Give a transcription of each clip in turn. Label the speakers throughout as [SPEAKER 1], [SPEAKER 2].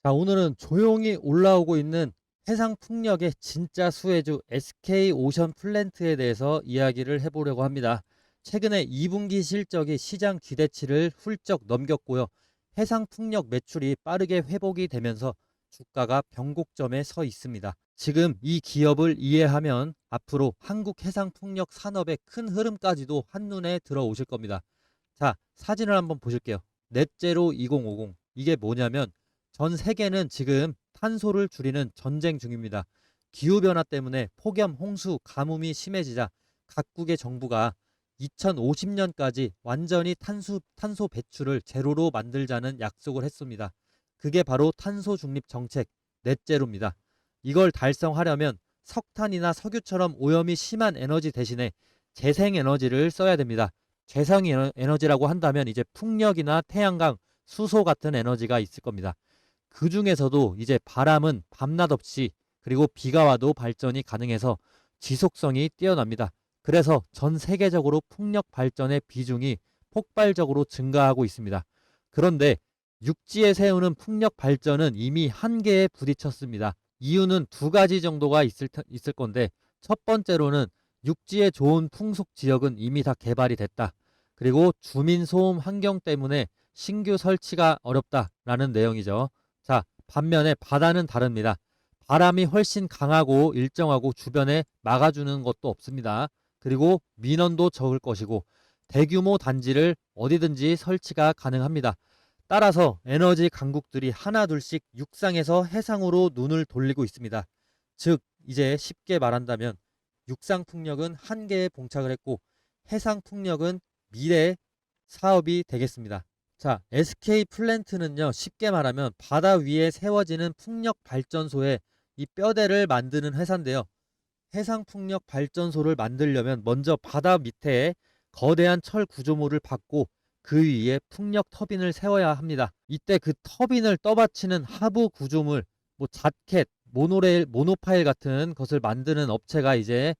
[SPEAKER 1] 자, 오늘은 조용히 올라오고 있는 해상 풍력의 진짜 수혜주 SK 오션 플랜트에 대해서 이야기를 해보려고 합니다. 최근에 2분기 실적이 시장 기대치를 훌쩍 넘겼고요. 해상 풍력 매출이 빠르게 회복이 되면서 주가가 변곡점에 서 있습니다. 지금 이 기업을 이해하면 앞으로 한국 해상 풍력 산업의 큰 흐름까지도 한눈에 들어오실 겁니다. 자, 사진을 한번 보실게요. 넷제로 2050. 이게 뭐냐면 전 세계는 지금 탄소를 줄이는 전쟁 중입니다. 기후변화 때문에 폭염, 홍수, 가뭄이 심해지자 각국의 정부가 2050년까지 완전히 탄소 배출을 제로로 만들자는 약속을 했습니다. 그게 바로 탄소 중립 정책 넷제로입니다. 이걸 달성하려면 석탄이나 석유처럼 오염이 심한 에너지 대신에 재생 에너지를 써야 됩니다. 재생 에너지라고 한다면 이제 풍력이나 태양광, 수소 같은 에너지가 있을 겁니다. 그 중에서도 이제 바람은 밤낮 없이 그리고 비가 와도 발전이 가능해서 지속성이 뛰어납니다. 그래서 전 세계적으로 풍력 발전의 비중이 폭발적으로 증가하고 있습니다. 그런데 육지에 세우는 풍력 발전은 이미 한계에 부딪혔습니다. 이유는 두 가지 정도가 있을 건데 첫 번째로는 육지에 좋은 풍속 지역은 이미 다 개발이 됐다. 그리고 주민 소음 환경 때문에 신규 설치가 어렵다라는 내용이죠. 자, 반면에 바다는 다릅니다. 바람이 훨씬 강하고 일정하고 주변에 막아주는 것도 없습니다. 그리고 민원도 적을 것이고 대규모 단지를 어디든지 설치가 가능합니다. 따라서 에너지 강국들이 하나둘씩 육상에서 해상으로 눈을 돌리고 있습니다. 즉, 이제 쉽게 말한다면 육상 풍력은 한계에 봉착을 했고 해상 풍력은 미래 사업이 되겠습니다. 자, SK 플랜트는요, 쉽게 말하면 바다 위에 세워지는 풍력 발전소에 이 뼈대를 만드는 회사인데요. 해상 풍력 발전소를 만들려면 먼저 바다 밑에 거대한 철 구조물을 받고 그 위에 풍력 터빈을 세워야 합니다. 이때 그 터빈을 떠받치는 하부 구조물, 뭐 자켓, 모노레일, 모노파일 같은 것을 만드는 업체가 이제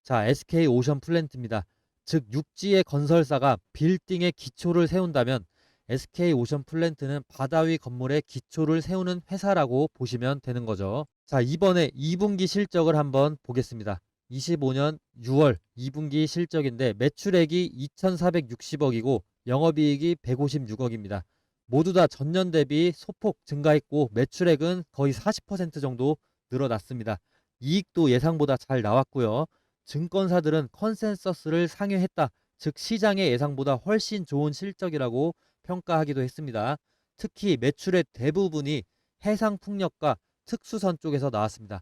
[SPEAKER 1] SK 오션 플랜트입니다. 즉 육지의 건설사가 빌딩의 기초를 세운다면 SK 오션 플랜트는 바다 위 건물의 기초를 세우는 회사라고 보시면 되는 거죠. 자, 이번에 2분기 실적을 한번 보겠습니다. 25년 6월 2분기 실적인데 매출액이 2,460억이고 영업이익이 156억입니다. 모두 다 전년 대비 소폭 증가했고 매출액은 거의 40% 정도 늘어났습니다. 이익도 예상보다 잘 나왔고요. 증권사들은 컨센서스를 상회했다. 즉 시장의 예상보다 훨씬 좋은 실적이라고 평가하기도 했습니다. 특히 매출의 대부분이 해상풍력과 특수선 쪽에서 나왔습니다.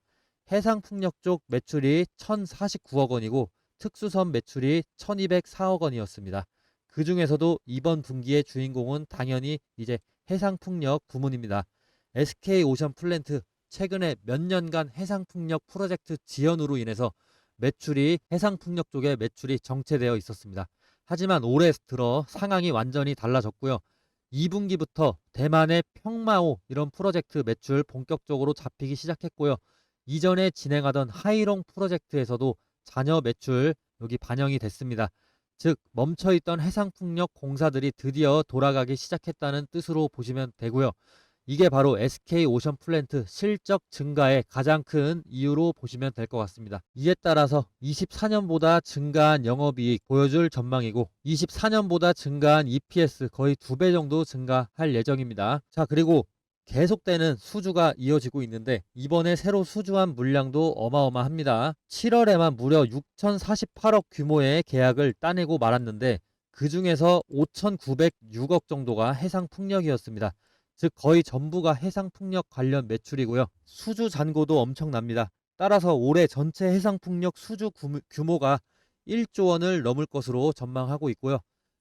[SPEAKER 1] 해상풍력 쪽 매출이 1,049억 원이고 특수선 매출이 1,204억 원이었습니다. 그 중에서도 이번 분기의 주인공은 당연히 이제 해상풍력 부문입니다. SK 오션 플랜트 최근에 몇 년간 해상풍력 프로젝트 지연으로 인해서 매출이 해상풍력 쪽에 매출이 정체되어 있었습니다. 하지만 올해 들어 상황이 완전히 달라졌고요. 2분기부터 대만의 평마호 이런 프로젝트 매출 본격적으로 잡히기 시작했고요. 이전에 진행하던 하이롱 프로젝트에서도 잔여 매출 여기 반영이 됐습니다. 즉 멈춰있던 해상풍력 공사들이 드디어 돌아가기 시작했다는 뜻으로 보시면 되고요. 이게 바로 SK 오션 플랜트 실적 증가의 가장 큰 이유로 보시면 될 것 같습니다. 이에 따라서 24년보다 증가한 영업이익 보여줄 전망이고 24년보다 증가한 EPS 거의 2배 정도 증가할 예정입니다. 자, 그리고 계속되는 수주가 이어지고 있는데 이번에 새로 수주한 물량도 어마어마합니다. 7월에만 무려 6,048억 규모의 계약을 따내고 말았는데 그 중에서 5,906억 정도가 해상풍력이었습니다. 즉 거의 전부가 해상풍력 관련 매출이고요. 수주 잔고도 엄청납니다. 따라서 올해 전체 해상풍력 수주 규모가 1조 원을 넘을 것으로 전망하고 있고요.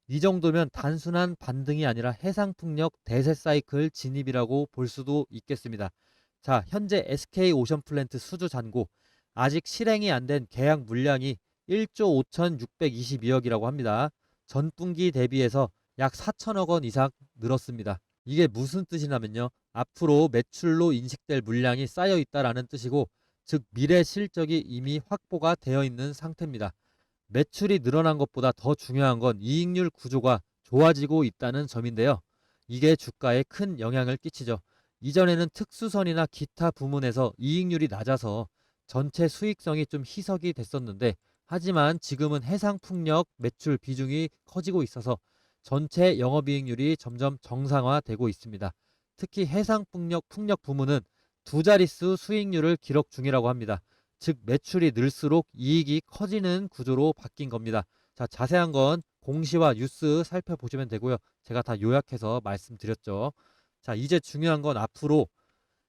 [SPEAKER 1] 이 정도면 단순한 반등이 아니라 해상풍력 대세 사이클 진입이라고 볼 수도 있겠습니다. 자, 현재 SK 오션 플랜트 수주 잔고 아직 실행이 안 된 계약 물량이 1조 5,622억이라고 합니다. 전분기 대비해서 약 4천억 원 이상 늘었습니다. 이게 무슨 뜻이냐면요. 앞으로 매출로 인식될 물량이 쌓여 있다라는 뜻이고, 즉 미래 실적이 이미 확보가 되어 있는 상태입니다. 매출이 늘어난 것보다 더 중요한 건 이익률 구조가 좋아지고 있다는 점인데요. 이게 주가에 큰 영향을 끼치죠. 이전에는 특수선이나 기타 부문에서 이익률이 낮아서 전체 수익성이 좀 희석이 됐었는데, 하지만 지금은 해상풍력 매출 비중이 커지고 있어서 전체 영업이익률이 점점 정상화되고 있습니다. 특히 해상풍력 부문은 두 자릿수 수익률을 기록 중이라고 합니다. 즉 매출이 늘수록 이익이 커지는 구조로 바뀐 겁니다. 자, 자세한 건 공시와 뉴스 살펴보시면 되고요. 제가 다 요약해서 말씀드렸죠. 자, 이제 중요한 건 앞으로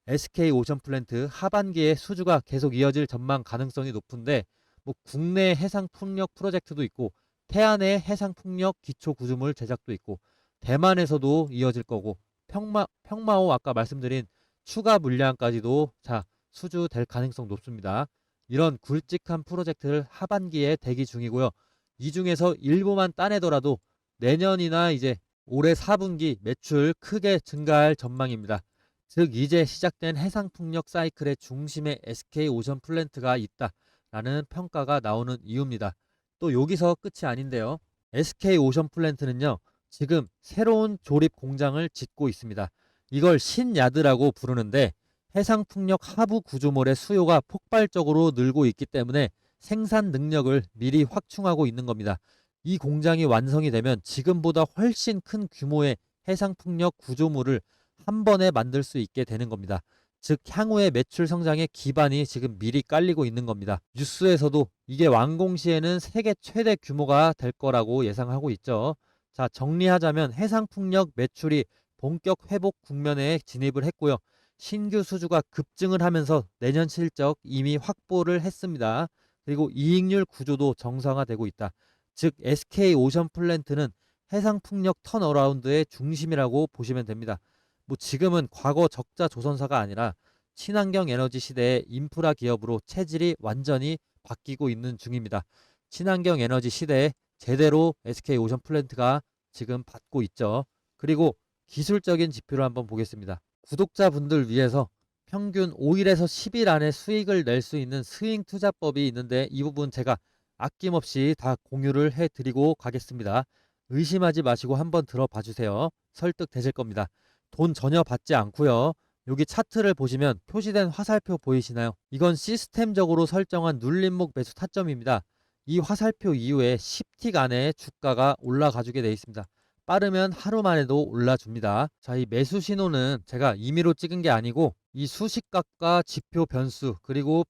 [SPEAKER 1] SK오션플랜트 하반기에 수주가 계속 이어질 전망 가능성이 높은데, 뭐 국내 해상풍력 프로젝트도 있고 태안의 해상풍력 기초구조물 제작도 있고 대만에서도 이어질 거고 평마호 아까 말씀드린 추가 물량까지도 자 수주될 가능성 높습니다. 이런 굵직한 프로젝트를 하반기에 대기 중이고요. 이 중에서 일부만 따내더라도 내년이나 이제 올해 4분기 매출 크게 증가할 전망입니다. 즉 이제 시작된 해상풍력 사이클의 중심에 SK오션플랜트가 있다라는 평가가 나오는 이유입니다. 또 여기서 끝이 아닌데요. SK오션플랜트는요. 지금 새로운 조립 공장을 짓고 있습니다. 이걸 신야드라고 부르는데 해상풍력 하부 구조물의 수요가 폭발적으로 늘고 있기 때문에 생산 능력을 미리 확충하고 있는 겁니다. 이 공장이 완성이 되면 지금보다 훨씬 큰 규모의 해상풍력 구조물을 한 번에 만들 수 있게 되는 겁니다. 즉 향후의 매출 성장의 기반이 지금 미리 깔리고 있는 겁니다. 뉴스에서도 이게 완공 시에는 세계 최대 규모가 될 거라고 예상하고 있죠. 자, 정리하자면 해상풍력 매출이 본격 회복 국면에 진입을 했고요. 신규 수주가 급증을 하면서 내년 실적 이미 확보를 했습니다. 그리고 이익률 구조도 정상화되고 있다. 즉 SK오션플랜트는 해상풍력 턴어라운드의 중심이라고 보시면 됩니다. 뭐 지금은 과거 적자 조선사가 아니라 친환경 에너지 시대의 인프라 기업으로 체질이 완전히 바뀌고 있는 중입니다. 친환경 에너지 시대에 제대로 SK오션플랜트가 지금 받고 있죠. 그리고 기술적인 지표를 한번 보겠습니다. 구독자분들 위해서 평균 5일에서 10일 안에 수익을 낼 수 있는 스윙 투자법이 있는데 이 부분 제가 아낌없이 다 공유를 해드리고 가겠습니다. 의심하지 마시고 한번 들어봐 주세요. 설득되실 겁니다. 돈 전혀 받지 않고요. 여기 차트를 보시면 표시된 화살표 보이시나요? 이건 시스템적으로 설정한 눌림목 매수 타점입니다. 이 화살표 이후에 10틱 안에 주가가 올라가주게 되어 있습니다. 빠르면 하루 만에도 올라줍니다. 자, 이 매수 신호는 제가 임의로 찍은 게 아니고 이 수식값과 지표 변수 그리고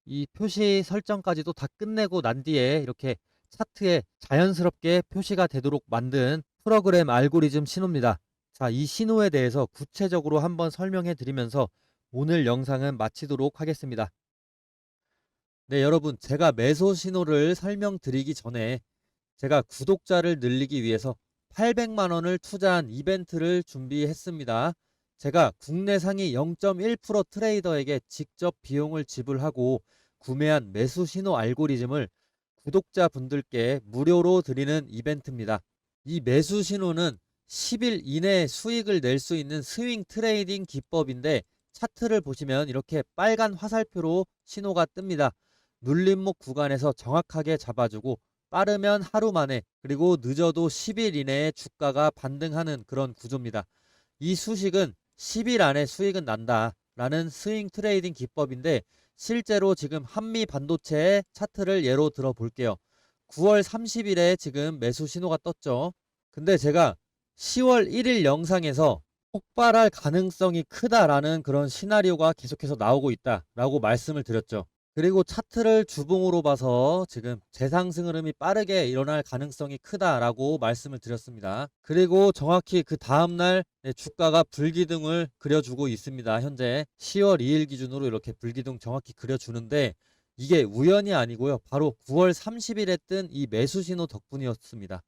[SPEAKER 1] 이 표시 설정까지도 다 끝내고 난 뒤에 이렇게 차트에 자연스럽게 표시가 되도록 만든 프로그램 알고리즘 신호입니다. 자, 이 신호에 대해서 구체적으로 한번 설명해 드리면서 오늘 영상은 마치도록 하겠습니다. 네, 여러분, 제가 매수 신호를 설명드리기 전에 제가 구독자를 늘리기 위해서 800만 원을 투자한 이벤트를 준비했습니다. 제가 국내 상위 0.1% 트레이더에게 직접 비용을 지불하고 구매한 매수 신호 알고리즘을 구독자분들께 무료로 드리는 이벤트입니다. 이 매수 신호는 10일 이내에 수익을 낼 수 있는 스윙 트레이딩 기법인데 차트를 보시면 이렇게 빨간 화살표로 신호가 뜹니다. 눌림목 구간에서 정확하게 잡아주고 빠르면 하루 만에 그리고 늦어도 10일 이내에 주가가 반등하는 그런 구조입니다. 이 수식은 10일 안에 수익은 난다 라는 스윙 트레이딩 기법인데 실제로 지금 한미 반도체의 차트를 예로 들어 볼게요. 9월 30일에 지금 매수 신호가 떴죠. 근데 제가 10월 1일 영상에서 폭발할 가능성이 크다라는 그런 시나리오가 계속해서 나오고 있다라고 말씀을 드렸죠. 그리고 차트를 주봉으로 봐서 지금 재상승 흐름이 빠르게 일어날 가능성이 크다라고 말씀을 드렸습니다. 그리고 정확히 그 다음날 주가가 불기둥을 그려주고 있습니다. 현재 10월 2일 기준으로 이렇게 불기둥 정확히 그려주는데 이게 우연이 아니고요. 바로 9월 30일에 뜬 이 매수 신호 덕분이었습니다.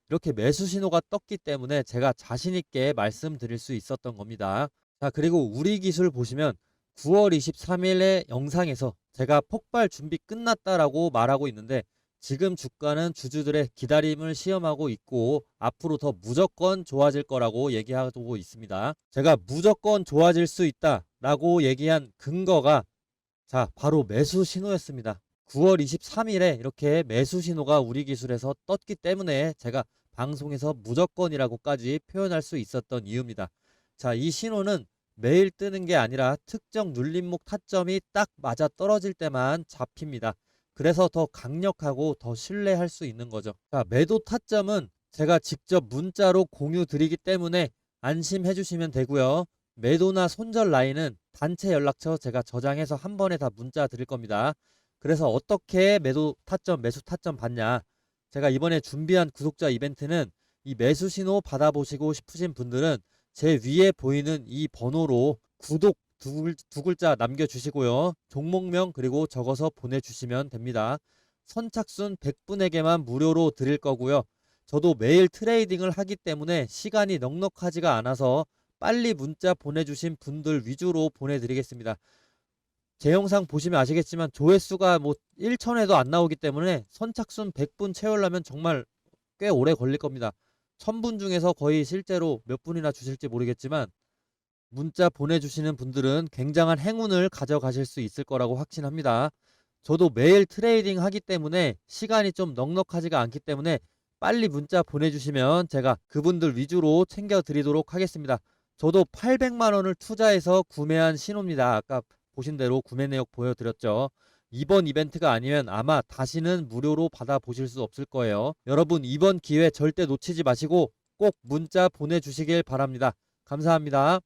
[SPEAKER 1] 이렇게 매수 신호가 떴기 때문에 제가 자신 있게 말씀드릴 수 있었던 겁니다. 자, 그리고 우리 기술 보시면 9월 23일의 영상에서 제가 폭발 준비 끝났다라고 말하고 있는데 지금 주가는 주주들의 기다림을 시험하고 있고 앞으로 더 무조건 좋아질 거라고 얘기하고 있습니다. 제가 무조건 좋아질 수 있다라고 얘기한 근거가 자, 바로 매수 신호였습니다. 9월 23일에 이렇게 매수 신호가 우리 기술에서 떴기 때문에 제가 방송에서 무조건이라고까지 표현할 수 있었던 이유입니다. 자, 이 신호는 매일 뜨는 게 아니라 특정 눌림목 타점이 딱 맞아 떨어질 때만 잡힙니다. 그래서 더 강력하고 더 신뢰할 수 있는 거죠. 자, 매도 타점은 제가 직접 문자로 공유 드리기 때문에 안심해 주시면 되고요. 매도나 손절 라인은 단체 연락처 제가 저장해서 한 번에 다 문자 드릴 겁니다. 그래서 어떻게 매도 타점, 매수 타점 받냐? 제가 이번에 준비한 구독자 이벤트는 이 매수 신호 받아보시고 싶으신 분들은 제 위에 보이는 이 번호로 구독 두 글자 남겨주시고요. 종목명 그리고 적어서 보내주시면 됩니다. 선착순 100분에게만 무료로 드릴 거고요. 저도 매일 트레이딩을 하기 때문에 시간이 넉넉하지가 않아서 빨리 문자 보내주신 분들 위주로 보내드리겠습니다. 제 영상 보시면 아시겠지만 조회수가 뭐 1천회도 안 나오기 때문에 선착순 100분 채우려면 정말 꽤 오래 걸릴 겁니다. 1000분 중에서 거의 실제로 몇 분이나 주실지 모르겠지만 문자 보내주시는 분들은 굉장한 행운을 가져가실 수 있을 거라고 확신합니다. 저도 매일 트레이딩 하기 때문에 시간이 좀 넉넉하지가 않기 때문에 빨리 문자 보내주시면 제가 그분들 위주로 챙겨드리도록 하겠습니다. 저도 800만 원을 투자해서 구매한 신호입니다. 아까 보신 대로 구매 내역 보여드렸죠. 이번 이벤트가 아니면 아마 다시는 무료로 받아보실 수 없을 거예요. 여러분 이번 기회 절대 놓치지 마시고 꼭 문자 보내주시길 바랍니다. 감사합니다.